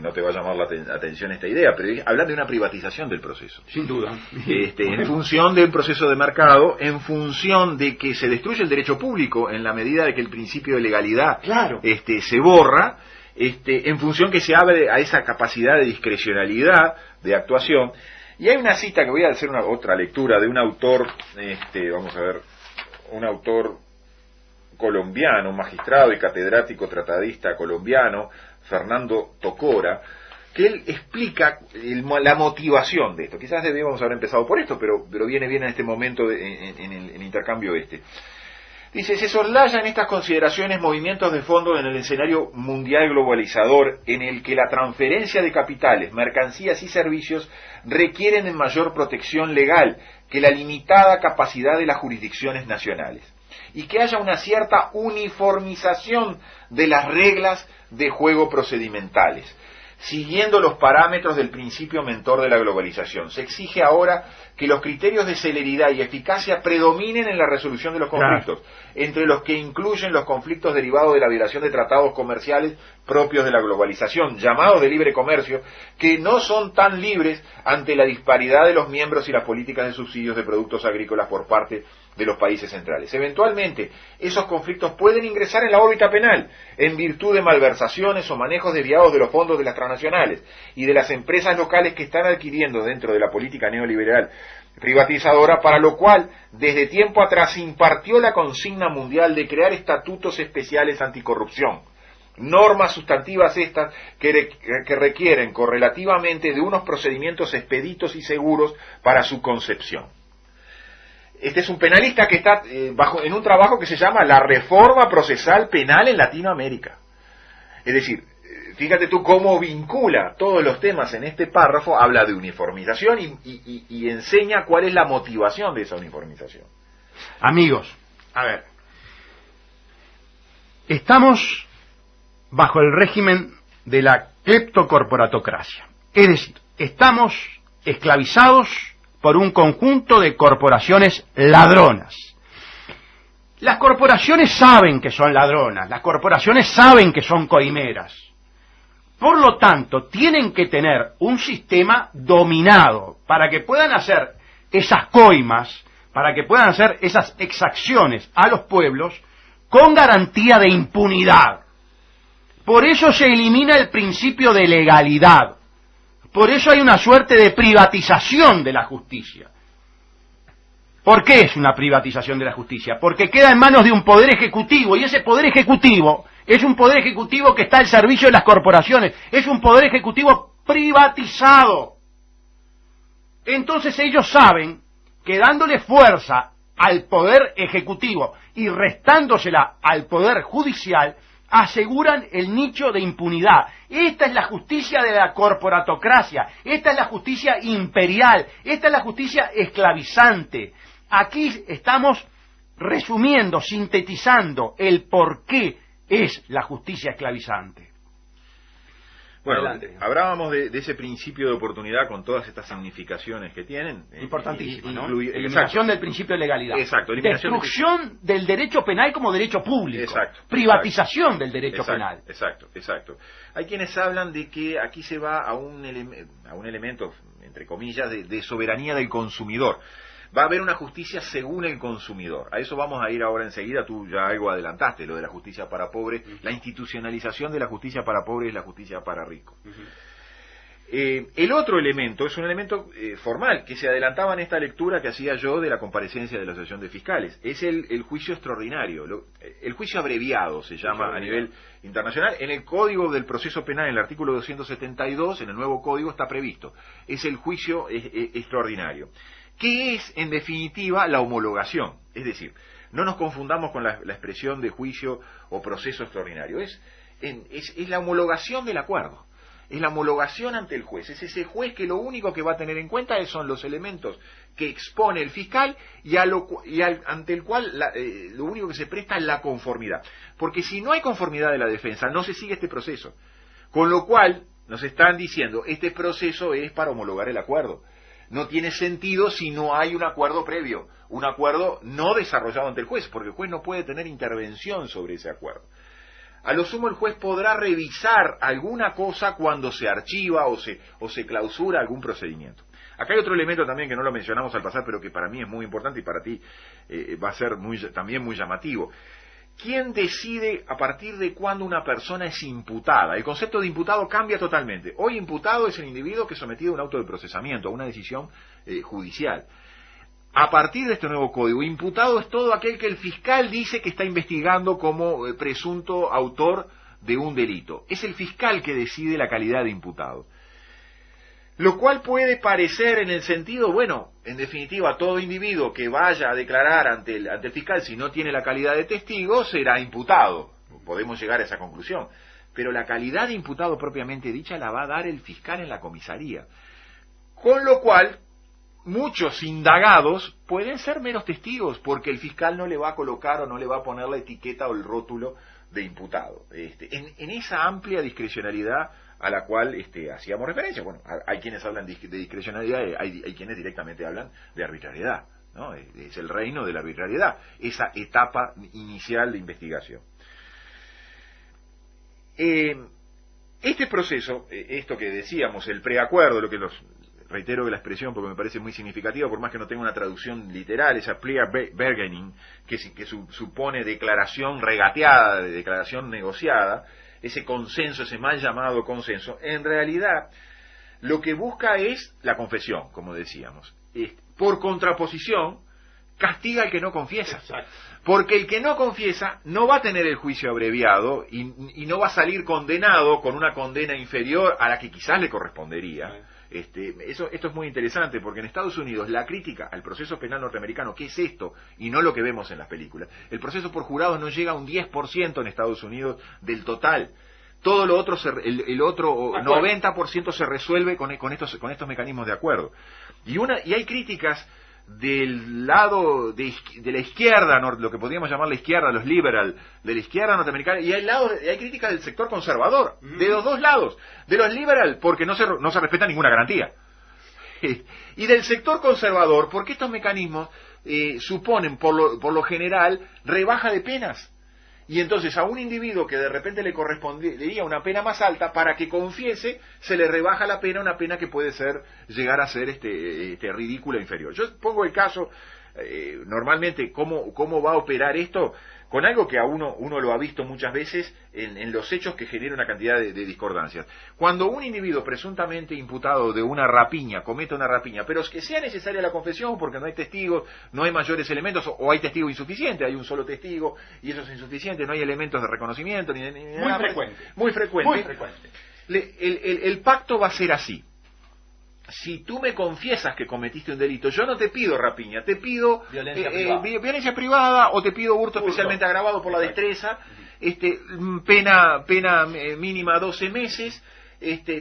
no te va a llamar la atención esta idea, pero hablan de una privatización del proceso. Sin duda. En función de un proceso de mercado, en función de que se destruye el derecho público en la medida de que el principio de legalidad se borra, en función que se abre a esa capacidad de discrecionalidad de actuación. Y hay una cita que voy a hacer otra lectura de un autor, vamos a ver, un autor colombiano, magistrado y catedrático tratadista colombiano, Fernando Tocora, que él explica la motivación de esto. Quizás debíamos haber empezado por esto, pero viene bien en este momento en el intercambio este. Dice, se soslayan estas consideraciones movimientos de fondo en el escenario mundial globalizador en el que la transferencia de capitales, mercancías y servicios requieren de mayor protección legal que la limitada capacidad de las jurisdicciones nacionales, y que haya una cierta uniformización de las reglas de juego procedimentales, siguiendo los parámetros del principio mentor de la globalización. Se exige ahora que los criterios de celeridad y eficacia predominen en la resolución de los conflictos, entre los que incluyen los conflictos derivados de la violación de tratados comerciales propios de la globalización, llamados de libre comercio, que no son tan libres ante la disparidad de los miembros y las políticas de subsidios de productos agrícolas por parte de los países centrales. Eventualmente, esos conflictos pueden ingresar en la órbita penal, en virtud de malversaciones o manejos desviados de los fondos de las transnacionales y de las empresas locales que están adquiriendo dentro de la política neoliberal privatizadora, para lo cual desde tiempo atrás impartió la consigna mundial de crear estatutos especiales anticorrupción. Normas sustantivas estas que requieren correlativamente de unos procedimientos expeditos y seguros para su concepción. Este es un penalista que está en un trabajo que se llama La Reforma Procesal Penal en Latinoamérica. Es decir, fíjate tú cómo vincula todos los temas en este párrafo, habla de uniformización y enseña cuál es la motivación de esa uniformización. Amigos, a ver, estamos bajo el régimen de la cleptocorporatocracia. Es decir, estamos esclavizados por un conjunto de corporaciones ladronas. Las corporaciones saben que son ladronas, las corporaciones saben que son coimeras. Por lo tanto, tienen que tener un sistema dominado para que puedan hacer esas coimas, para que puedan hacer esas exacciones a los pueblos con garantía de impunidad. Por eso se elimina el principio de legalidad. Por eso hay una suerte de privatización de la justicia. ¿Por qué es una privatización de la justicia? Porque queda en manos de un poder ejecutivo, y ese poder ejecutivo es un poder ejecutivo que está al servicio de las corporaciones, es un poder ejecutivo privatizado. Entonces ellos saben que dándole fuerza al poder ejecutivo y restándosela al poder judicial, aseguran el nicho de impunidad. Esta es la justicia de la corporatocracia, esta es la justicia imperial, esta es la justicia esclavizante. Aquí estamos resumiendo, sintetizando el por qué es la justicia esclavizante. Bueno, adelante. Hablábamos de ese principio de oportunidad con todas estas significaciones que tienen. Importantísimo, ¿no? Eliminación exacto. del principio de legalidad. Exacto. Destrucción del derecho penal como derecho público. Exacto. Privatización del derecho penal. Exacto. Hay quienes hablan de que aquí se va a un elemento, entre comillas, de soberanía del consumidor. Va a haber una justicia según el consumidor. A eso vamos a ir ahora enseguida. Tú ya algo adelantaste, lo de la justicia para pobres. La institucionalización de la justicia para pobres es la justicia para ricos. El otro elemento es un elemento formal que se adelantaba en esta lectura que hacía yo de la comparecencia de la Asociación de Fiscales. Es el juicio extraordinario. El juicio abreviado se llama a nivel internacional. En el Código del Proceso Penal, en el artículo 272, en el nuevo código está previsto. Es el juicio extraordinario, que es, en definitiva, la homologación. Es decir, no nos confundamos con la expresión de juicio o proceso extraordinario. Es la homologación del acuerdo. Es la homologación ante el juez. Es ese juez que lo único que va a tener en cuenta son los elementos que expone el fiscal ante el cual lo único que se presta es la conformidad. Porque si no hay conformidad de la defensa, no se sigue este proceso. Con lo cual, nos están diciendo, este proceso es para homologar el acuerdo. no tiene sentido si no hay un acuerdo previo, un acuerdo no desarrollado ante el juez, porque el juez no puede tener intervención sobre ese acuerdo. A lo sumo el juez podrá revisar alguna cosa cuando se archiva o se clausura algún procedimiento. Acá hay otro elemento también que no lo mencionamos al pasar, pero que para mí es muy importante y para ti va a ser también muy llamativo. ¿Quién decide a partir de cuándo una persona es imputada? El concepto de imputado cambia totalmente. Hoy imputado es el individuo que es sometido a un auto de procesamiento, a una decisión judicial. A partir de este nuevo código, imputado es todo aquel que el fiscal dice que está investigando como presunto autor de un delito. Es el fiscal que decide la calidad de imputado. Lo cual puede parecer en el sentido, bueno, en definitiva, todo individuo que vaya a declarar ante el fiscal si no tiene la calidad de testigo será imputado. Podemos llegar a esa conclusión. Pero la calidad de imputado propiamente dicha la va a dar el fiscal en la comisaría. Con lo cual, muchos indagados pueden ser meros testigos, porque el fiscal no le va a colocar o no le va a poner la etiqueta o el rótulo de imputado. En esa amplia discrecionalidad a la cual hacíamos referencia. Bueno, hay quienes hablan de discrecionalidad, hay quienes directamente hablan de arbitrariedad, ¿no? Es el reino de la arbitrariedad, esa etapa inicial de investigación. Este proceso, esto que decíamos, el preacuerdo, reitero que la expresión porque me parece muy significativa, por más que no tenga una traducción literal, esa Plea-Bargaining, que supone declaración regateada, declaración negociada, ese consenso, ese mal llamado consenso, en realidad lo que busca es la confesión, como decíamos. Por contraposición, castiga al que no confiesa. Exacto. Porque el que no confiesa no va a tener el juicio abreviado y no va a salir condenado con una condena inferior a la que quizás le correspondería. Esto es muy interesante, porque en Estados Unidos la crítica al proceso penal norteamericano, ¿qué es esto? Y no lo que vemos en las películas. El proceso por jurados no llega a un 10% en Estados Unidos del total. Todo lo otro, el otro 90% se resuelve con estos mecanismos de acuerdo. Y hay críticas del lado de la izquierda, lo que podríamos llamar la izquierda, los liberal, de la izquierda norteamericana, y hay críticas del sector conservador, de los dos lados, de los liberal, porque no se respeta ninguna garantía, y del sector conservador, porque estos mecanismos suponen, por lo general, rebaja de penas. Y entonces a un individuo que de repente le correspondería una pena más alta, para que confiese, se le rebaja la pena, una pena que puede llegar a ser ridícula, inferior. Yo pongo el caso, normalmente, ¿cómo va a operar esto? Con algo que a uno lo ha visto muchas veces en los hechos que genera una cantidad de discordancias. Cuando un individuo presuntamente imputado de una rapiña comete una rapiña, pero es que sea necesaria la confesión porque no hay testigos, no hay mayores elementos, o hay testigo insuficiente, hay un solo testigo y eso es insuficiente, no hay elementos de reconocimiento ni nada. Muy frecuente. El pacto va a ser así. Si tú me confiesas que cometiste un delito, yo no te pido rapiña, te pido violencia privada, o te pido hurto especialmente agravado por la destreza, pena mínima 12 meses.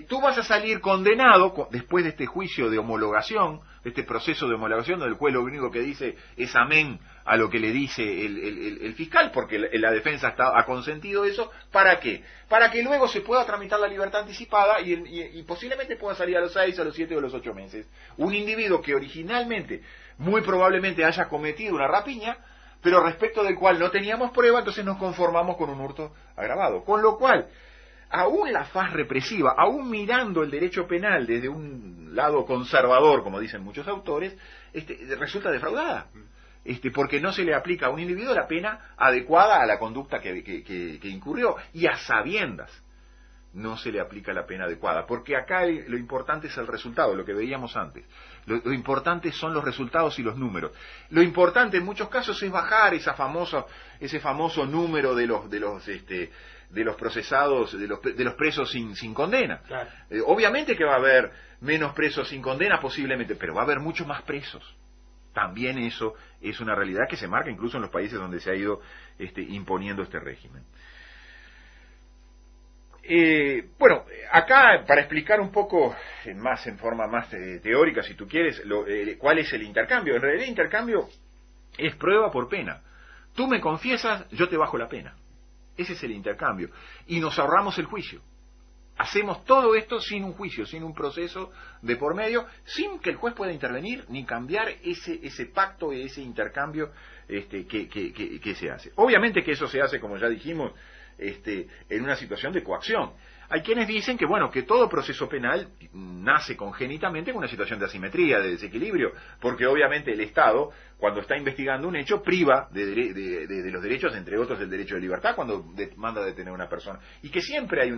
Tú vas a salir condenado después de este juicio de homologación, de este proceso de homologación, donde el juez lo único que dice es amén a lo que le dice el fiscal, porque la defensa ha consentido eso. ¿Para qué? Para que luego se pueda tramitar la libertad anticipada y posiblemente pueda salir a los 6, a los 7 o a los 8 meses. Un individuo que originalmente, muy probablemente haya cometido una rapiña, pero respecto del cual no teníamos prueba, entonces nos conformamos con un hurto agravado. Con lo cual, aún la faz represiva, aún mirando el derecho penal desde un lado conservador, como dicen muchos autores, resulta defraudada. Porque no se le aplica a un individuo la pena adecuada a la conducta que incurrió, y a sabiendas no se le aplica la pena adecuada, porque acá lo importante es el resultado, lo que veíamos antes. Lo importante son los resultados y los números. Lo importante en muchos casos es bajar ese famoso número de los procesados, de los presos sin condena. Claro. Obviamente que va a haber menos presos sin condena posiblemente, pero va a haber muchos más presos. También eso es una realidad que se marca incluso en los países donde se ha ido imponiendo este régimen. Bueno, acá para explicar un poco en forma más teórica, si tú quieres, cuál es el intercambio. En realidad el intercambio es prueba por pena. Tú me confiesas, yo te bajo la pena. Ese es el intercambio. Y nos ahorramos el juicio. hacemos todo esto sin un juicio, sin un proceso de por medio, sin que el juez pueda intervenir ni cambiar ese pacto, ese intercambio que se hace. Obviamente que eso se hace, como ya dijimos, en una situación de coacción. Hay quienes dicen que, bueno, que todo proceso penal nace congénitamente con una situación de asimetría, de desequilibrio, porque obviamente el Estado, cuando está investigando un hecho, priva de los derechos, entre otros el derecho de libertad, cuando manda detener a una persona. Y que siempre hay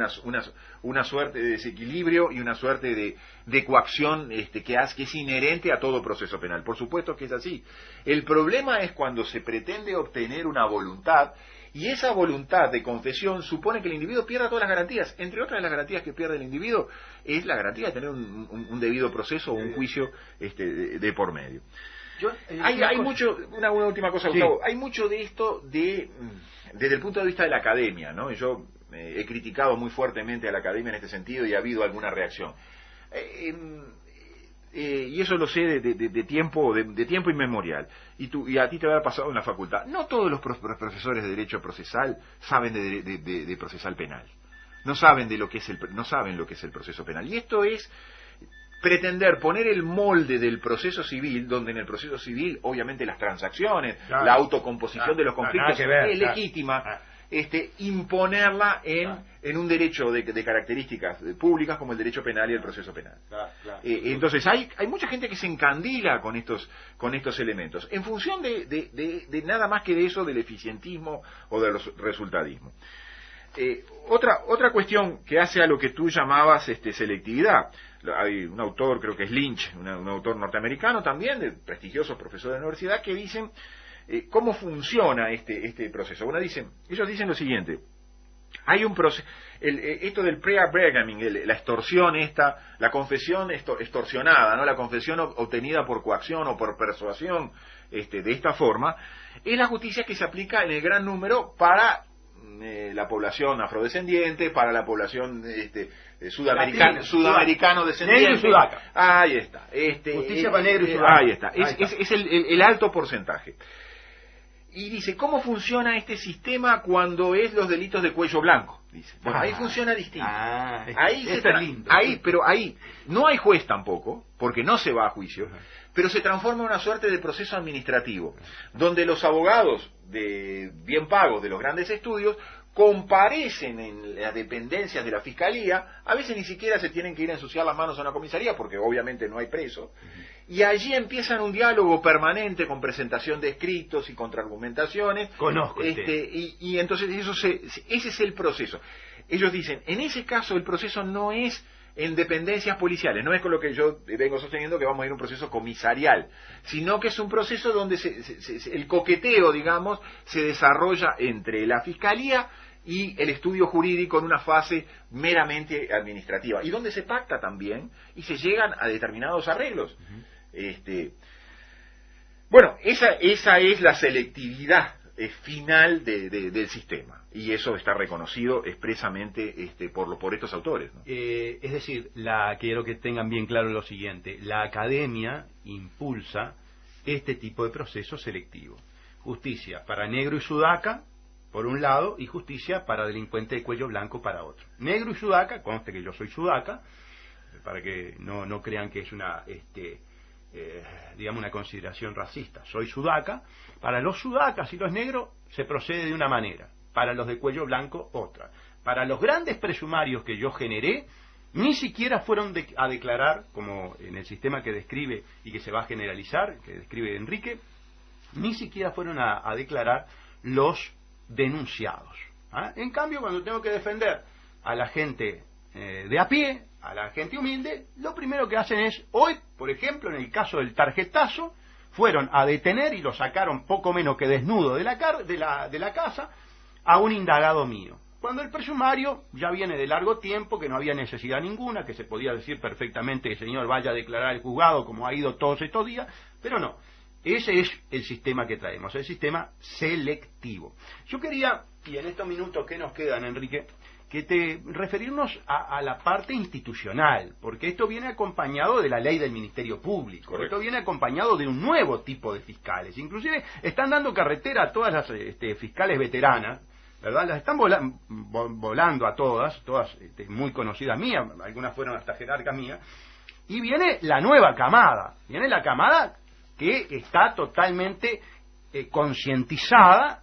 una suerte de desequilibrio y una suerte de coacción que es inherente a todo proceso penal. Por supuesto que es así. El problema es cuando se pretende obtener una voluntad, y esa voluntad de confesión supone que el individuo pierda todas las garantías. Entre otras de las garantías que pierde el individuo es la garantía de tener un debido proceso o un juicio de por medio. Hay mucho, una última cosa, Gustavo, sí. Hay mucho de esto desde el punto de vista de la academia, ¿no? Yo he criticado muy fuertemente a la academia en este sentido y ha habido alguna reacción. Y eso lo sé de tiempo inmemorial, y a ti te habrá pasado en la facultad. No todos los profesores de derecho procesal saben de procesal penal, no saben lo que es el proceso penal, y esto es pretender poner el molde del proceso civil, donde en el proceso civil obviamente las transacciones, claro, la autocomposición de los conflictos es legítima. Imponerla en un derecho de características públicas como el derecho penal y el proceso penal. Entonces hay mucha gente que se encandila con estos elementos en función de nada más que de eso, del eficientismo o del resultadismo. Otra cuestión que hace a lo que tú llamabas selectividad. Hay un autor, creo que es Lynch, un autor norteamericano también, de prestigiosos profesores de la universidad, que dicen cómo funciona este proceso. Ellos dicen lo siguiente: hay un proceso, esto del pre-abergaming, la extorsión la confesión extorsionada, ¿no? La confesión obtenida por coacción o por persuasión, de esta forma, es la justicia que se aplica en el gran número para la población afrodescendiente, para la población sudamericano descendiente. Negro y sudaca. Ahí está. Justicia para negro y sudaca. Ahí está. Es el alto porcentaje. Y dice, ¿cómo funciona este sistema cuando es los delitos de cuello blanco? Dice, bueno, ahí funciona distinto. Pero ahí no hay juez tampoco, porque no se va a juicio, pero se transforma en una suerte de proceso administrativo, donde los abogados de bien pagos de los grandes estudios comparecen en las dependencias de la fiscalía, a veces ni siquiera se tienen que ir a ensuciar las manos a una comisaría porque obviamente no hay preso, y allí empiezan un diálogo permanente con presentación de escritos y contraargumentaciones. Conozco y entonces ese es el proceso. Ellos dicen, en ese caso el proceso no es en dependencias policiales, no es con lo que yo vengo sosteniendo que vamos a ir a un proceso comisarial, sino que es un proceso donde el coqueteo, digamos, se desarrolla entre la fiscalía y el estudio jurídico en una fase meramente administrativa, y donde se pacta también y se llegan a determinados arreglos. Bueno, esa es la selectividad final del sistema, y eso está reconocido expresamente por estos autores, ¿no? Es decir, quiero que tengan bien claro lo siguiente: la academia impulsa este tipo de proceso selectivo. Justicia para negro y sudaca por un lado, y justicia para delincuente de cuello blanco para otro. Negro y sudaca, conste que yo soy sudaca, para que no crean que es digamos una consideración racista. Soy sudaca. Para los sudacas y los negros se procede de una manera, para los de cuello blanco otra. Para los grandes presumarios que yo generé, ni siquiera fueron a declarar, como en el sistema que describe y que se va a generalizar, que describe Enrique, ni siquiera fueron a declarar los denunciados. En cambio, cuando tengo que defender a la gente de a pie, a la gente humilde, lo primero que hacen es, hoy, por ejemplo, en el caso del tarjetazo, fueron a detener y lo sacaron poco menos que desnudo de la casa a un indagado mío. Cuando el presumario ya viene de largo tiempo, que no había necesidad ninguna, que se podía decir perfectamente, señor, vaya a declarar al juzgado como ha ido todos estos días, pero no. Ese es el sistema que traemos, el sistema selectivo. Yo quería, y en estos minutos que nos quedan, Enrique, referirnos a la parte institucional, porque esto viene acompañado de la ley del Ministerio Público. Correcto. Esto viene acompañado de un nuevo tipo de fiscales. Inclusive están dando carretera a todas las fiscales veteranas, ¿verdad? Las están volando a todas muy conocidas mías, algunas fueron hasta jerarcas mías, y viene la nueva camada, viene la camada que está totalmente concientizada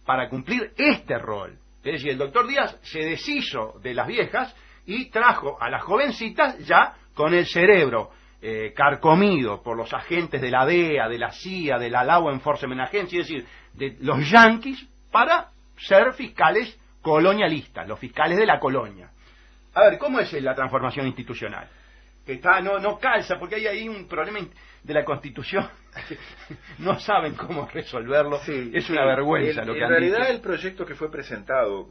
para cumplir este rol. Es decir, el doctor Díaz se deshizo de las viejas y trajo a las jovencitas ya con el cerebro carcomido por los agentes de la DEA, de la CIA, de la Law Enforcement Agency, es decir, de los yanquis, para ser fiscales colonialistas, los fiscales de la colonia. A ver, ¿cómo es la transformación institucional? No calza, porque hay ahí un problema de la Constitución. No saben cómo resolverlo. Sí, es una vergüenza lo que han dicho. En realidad el proyecto que fue presentado,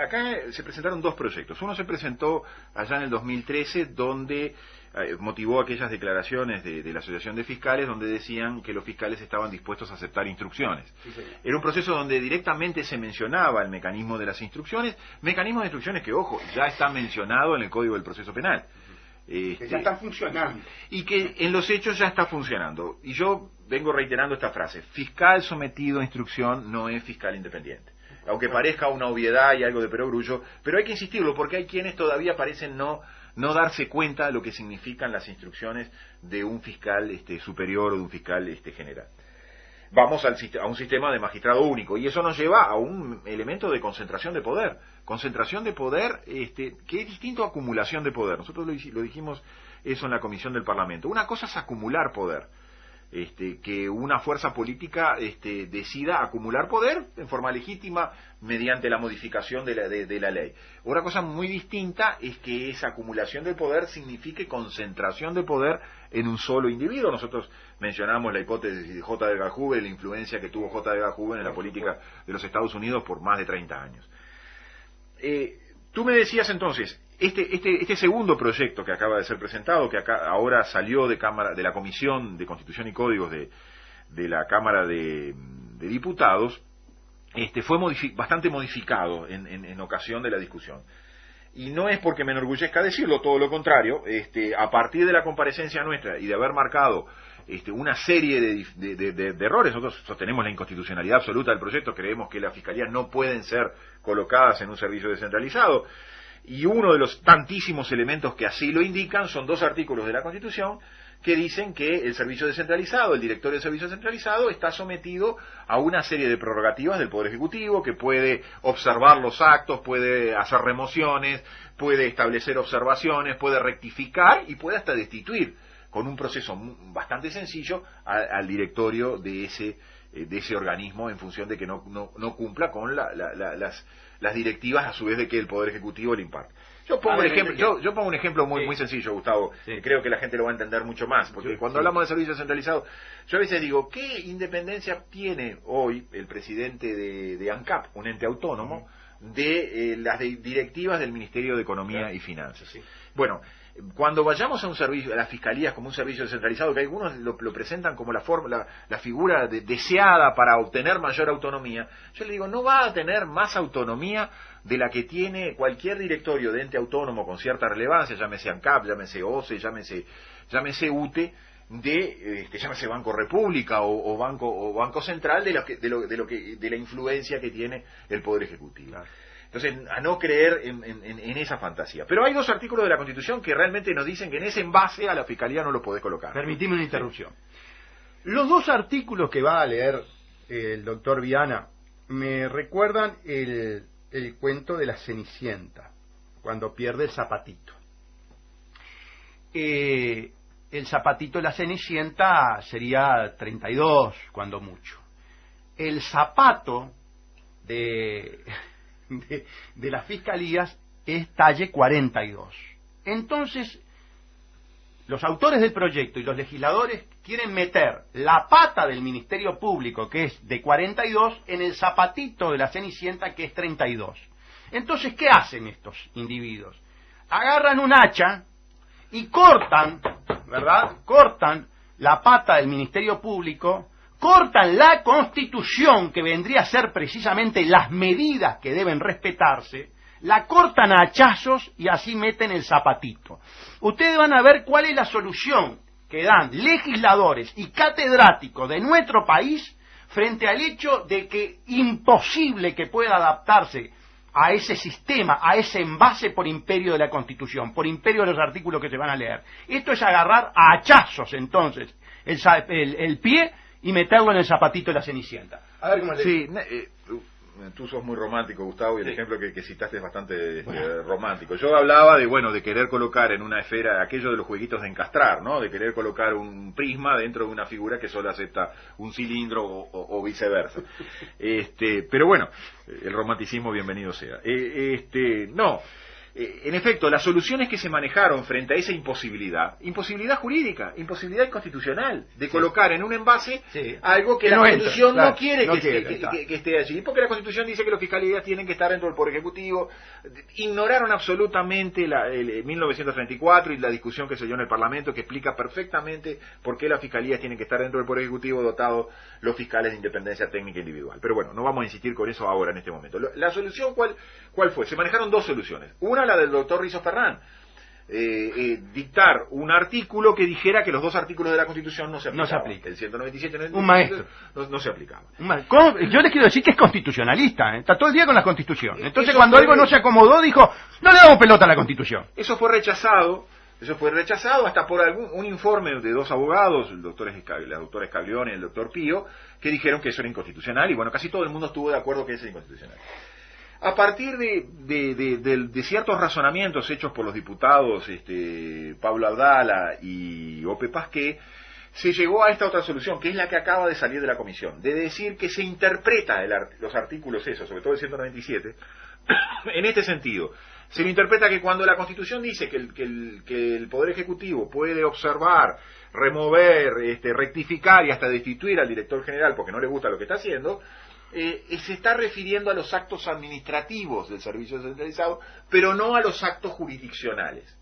acá se presentaron dos proyectos. Uno se presentó allá en el 2013, donde motivó aquellas declaraciones de la Asociación de Fiscales, donde decían que los fiscales estaban dispuestos a aceptar instrucciones. Sí, era un proceso donde directamente se mencionaba el mecanismo de las instrucciones, mecanismo de instrucciones que, ojo, ya está mencionado en el Código del Proceso Penal. Que ya está funcionando. Y que en los hechos ya está funcionando. Y yo vengo reiterando esta frase: fiscal sometido a instrucción no es fiscal independiente. Aunque parezca una obviedad y algo de perogrullo, pero hay que insistirlo, porque hay quienes todavía parecen no darse cuenta de lo que significan las instrucciones de un fiscal superior o de un fiscal general. Vamos a un sistema de magistrado único, y eso nos lleva a un elemento de concentración de poder. Concentración de poder que es distinto a acumulación de poder. Nosotros lo dijimos eso en la comisión del Parlamento. Una cosa es acumular poder, que una fuerza política decida acumular poder en forma legítima mediante la modificación de la ley. Otra cosa muy distinta es que esa acumulación de poder signifique concentración de poder en un solo individuo. Nosotros mencionamos la hipótesis de J. Edgar Hoover, la influencia que tuvo J. Edgar Hoover en la política de los Estados Unidos por más de 30 años. Tú me decías entonces, este segundo proyecto que acaba de ser presentado, que ahora salió de la Comisión de Constitución y Códigos de la Cámara de Diputados, fue bastante modificado en ocasión de la discusión. Y no es porque me enorgullezca decirlo, todo lo contrario. A partir de la comparecencia nuestra y de haber marcado una serie de errores, nosotros sostenemos la inconstitucionalidad absoluta del proyecto, creemos que las fiscalías no pueden ser colocadas en un servicio descentralizado, y uno de los tantísimos elementos que así lo indican son dos artículos de la Constitución que dicen que el servicio descentralizado, el directorio del servicio descentralizado, está sometido a una serie de prerrogativas del Poder Ejecutivo, que puede observar los actos, puede hacer remociones, puede establecer observaciones, puede rectificar y puede hasta destituir, con un proceso bastante sencillo, al directorio de ese organismo, en función de que no cumpla con las directivas, a su vez de que el Poder Ejecutivo le imparte. Yo pongo un ejemplo muy sencillo, Gustavo. Sí. Creo que la gente lo va a entender mucho más, porque cuando hablamos de servicio centralizado, yo a veces digo, ¿qué independencia tiene hoy el presidente de ANCAP, un ente autónomo, de las directivas del Ministerio de Economía y Finanzas? Sí. Bueno, cuando vayamos a un servicio, a las fiscalías como un servicio descentralizado, que algunos lo presentan como la figura deseada para obtener mayor autonomía, yo le digo, no va a tener más autonomía de la que tiene cualquier directorio de ente autónomo con cierta relevancia, llámese ANCAP, llámese OCE, llámese UTE, llámese Banco República o Banco Central, de la influencia que tiene el Poder Ejecutivo. Claro. Entonces, a no creer en esa fantasía. Pero hay dos artículos de la Constitución que realmente nos dicen que en ese envase a la Fiscalía no lo podés colocar. Permitime una interrupción. Sí. Los dos artículos que va a leer el doctor Viana me recuerdan el cuento de la Cenicienta, cuando pierde el zapatito. El zapatito de la Cenicienta sería 32, cuando mucho. El zapato de las fiscalías es talle 42. Entonces, los autores del proyecto y los legisladores quieren meter la pata del Ministerio Público, que es de 42, en el zapatito de la Cenicienta, que es 32. Entonces, ¿qué hacen estos individuos? Agarran un hacha y cortan, ¿verdad? Cortan la pata del Ministerio Público, cortan la Constitución, que vendría a ser precisamente las medidas que deben respetarse, la cortan a hachazos y así meten el zapatito. Ustedes van a ver cuál es la solución que dan legisladores y catedráticos de nuestro país frente al hecho de que imposible que pueda adaptarse a ese sistema, a ese envase por imperio de la Constitución, por imperio de los artículos que se van a leer. Esto es agarrar a hachazos, entonces, el pie y meterlo en el zapatito de la Cenicienta. A ver cómo le digo. Tú sos muy romántico, Gustavo, y el Sí. ejemplo que citaste es bastante romántico. Yo hablaba de querer colocar en una esfera aquello de los jueguitos de encastrar, ¿no? De querer colocar un prisma dentro de una figura que solo acepta un cilindro o viceversa. Pero bueno, el romanticismo bienvenido sea. En efecto, las soluciones que se manejaron frente a esa imposibilidad jurídica, imposibilidad constitucional, de colocar en un envase algo que la Constitución no quiere que esté allí, porque la Constitución dice que los fiscales tienen que estar dentro del Poder Ejecutivo. Ignoraron absolutamente el 1934 y la discusión que se dio en el Parlamento, que explica perfectamente por qué las fiscalías tienen que estar dentro del Poder Ejecutivo, dotados los fiscales de independencia técnica individual. Pero bueno, no vamos a insistir con eso ahora en este momento. La solución, ¿cuál fue? Se manejaron dos soluciones. Una, la del doctor Rizo Ferrán, dictar un artículo que dijera que los dos artículos de la Constitución no se aplicaban. El 197 y el 197 un maestro. No se aplicaban. Yo les quiero decir que es constitucionalista, está todo el día con la Constitución. Entonces cuando algo no se acomodó dijo, no le damos pelota a la Constitución. Eso fue rechazado hasta por un informe de dos abogados, la doctora Scaglione y el doctor Pío, que dijeron que eso era inconstitucional, y bueno, casi todo el mundo estuvo de acuerdo que eso era inconstitucional. A partir de ciertos razonamientos hechos por los diputados Pablo Abdala y Ope Pasqué, se llegó a esta otra solución, que es la que acaba de salir de la comisión, de decir que se interpreta los artículos esos, sobre todo el 197, en este sentido. Se lo interpreta que cuando la Constitución dice que el Poder Ejecutivo puede observar, remover, rectificar y hasta destituir al director general porque no le gusta lo que está haciendo, se está refiriendo a los actos administrativos del servicio descentralizado, pero no a los actos jurisdiccionales.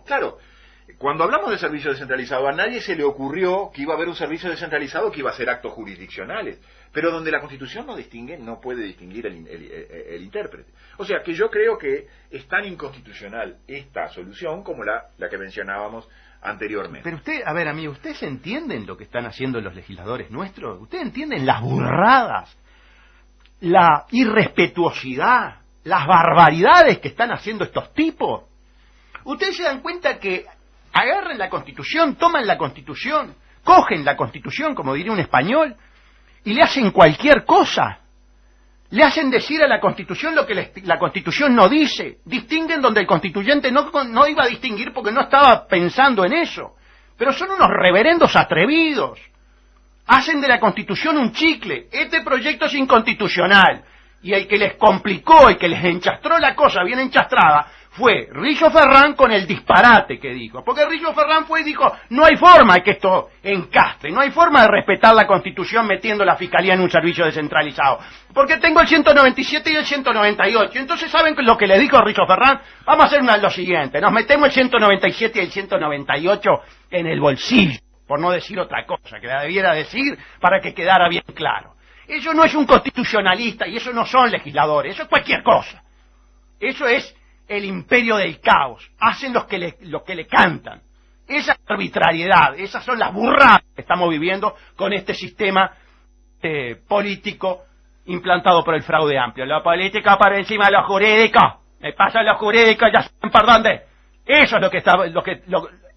Claro, cuando hablamos de servicio descentralizado, a nadie se le ocurrió que iba a haber un servicio descentralizado que iba a ser actos jurisdiccionales, pero donde la Constitución no distingue, no puede distinguir el intérprete. O sea que yo creo que es tan inconstitucional esta solución como la que mencionábamos anteriormente. Pero ¿ustedes entienden lo que están haciendo los legisladores nuestros? ¿Ustedes entienden las burradas, la irrespetuosidad, las barbaridades que están haciendo estos tipos? ¿Ustedes se dan cuenta que agarran la Constitución, toman la Constitución, cogen la Constitución, como diría un español, y le hacen cualquier cosa? Le hacen decir a la Constitución lo que la Constitución no dice. Distinguen donde el constituyente no iba a distinguir porque no estaba pensando en eso. Pero son unos reverendos atrevidos. Hacen de la Constitución un chicle. Este proyecto es inconstitucional. Y el que les complicó, el que les enchastró la cosa bien enchastrada, fue Rizo Ferrán con el disparate que dijo. Porque Rizo Ferrán fue y dijo, no hay forma de que esto encastre, no hay forma de respetar la Constitución metiendo la Fiscalía en un servicio descentralizado. Porque tengo el 197 y el 198. Entonces, ¿saben lo que le dijo Rizo Ferrán? Vamos a hacer lo siguiente, nos metemos el 197 y el 198 en el bolsillo, por no decir otra cosa, que la debiera decir para que quedara bien claro. Eso no es un constitucionalista y eso no son legisladores, eso es cualquier cosa. Eso es el imperio del caos, hacen lo que le cantan. Esa arbitrariedad, esas son las burradas que estamos viviendo con este sistema político implantado por el fraude amplio. La política por encima de lo jurídico, me pasa lo jurídico, ya saben por dónde. Eso es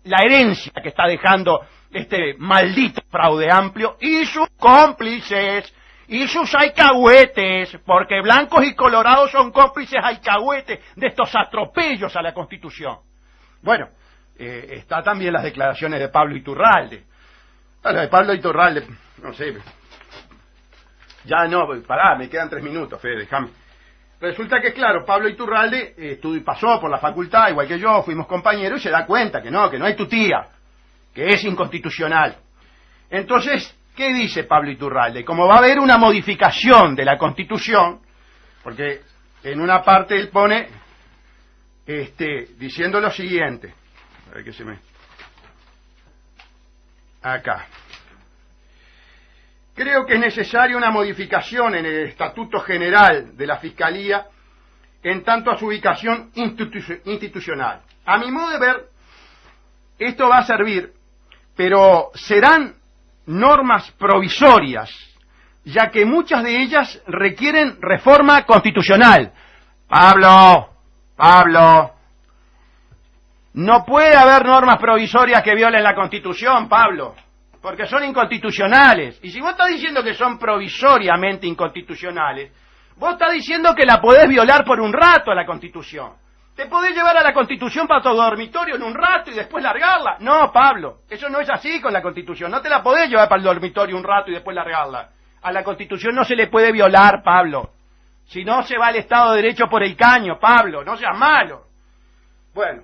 la herencia que está dejando este maldito fraude amplio y sus cómplices. Y sus alcahuetes, porque blancos y colorados son cómplices alcahuetes de estos atropellos a la Constitución. Bueno, está también las declaraciones de Pablo Iturralde. La de Pablo Iturralde, no sé. Ya no, pará, me quedan 3 minutos, Fede, déjame. Resulta que, claro, Pablo Iturralde pasó por la facultad, igual que yo, fuimos compañeros, y se da cuenta que no hay tutía, que es inconstitucional. Entonces, ¿qué dice Pablo Iturralde? Como va a haber una modificación de la Constitución, porque en una parte él pone diciendo lo siguiente. A ver qué se me... Acá. Creo que es necesaria una modificación en el Estatuto General de la Fiscalía en tanto a su ubicación institucional. A mi modo de ver, esto va a servir, pero serán normas provisorias ya que muchas de ellas requieren reforma constitucional. Pablo, no puede haber normas provisorias que violen la Constitución, Pablo, porque son inconstitucionales. Y si vos estás diciendo que son provisoriamente inconstitucionales, vos estás diciendo que la podés violar por un rato a la Constitución. ¿Te podés llevar a la Constitución para tu dormitorio en un rato y después largarla? No, Pablo, eso no es así con la Constitución. No te la podés llevar para el dormitorio un rato y después largarla. A la Constitución no se le puede violar, Pablo. Si no, se va al Estado de Derecho por el caño, Pablo, no seas malo. Bueno,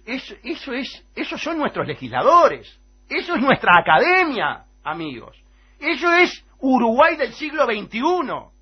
esos son nuestros legisladores. Eso es nuestra academia, amigos. Eso es Uruguay del siglo XXI.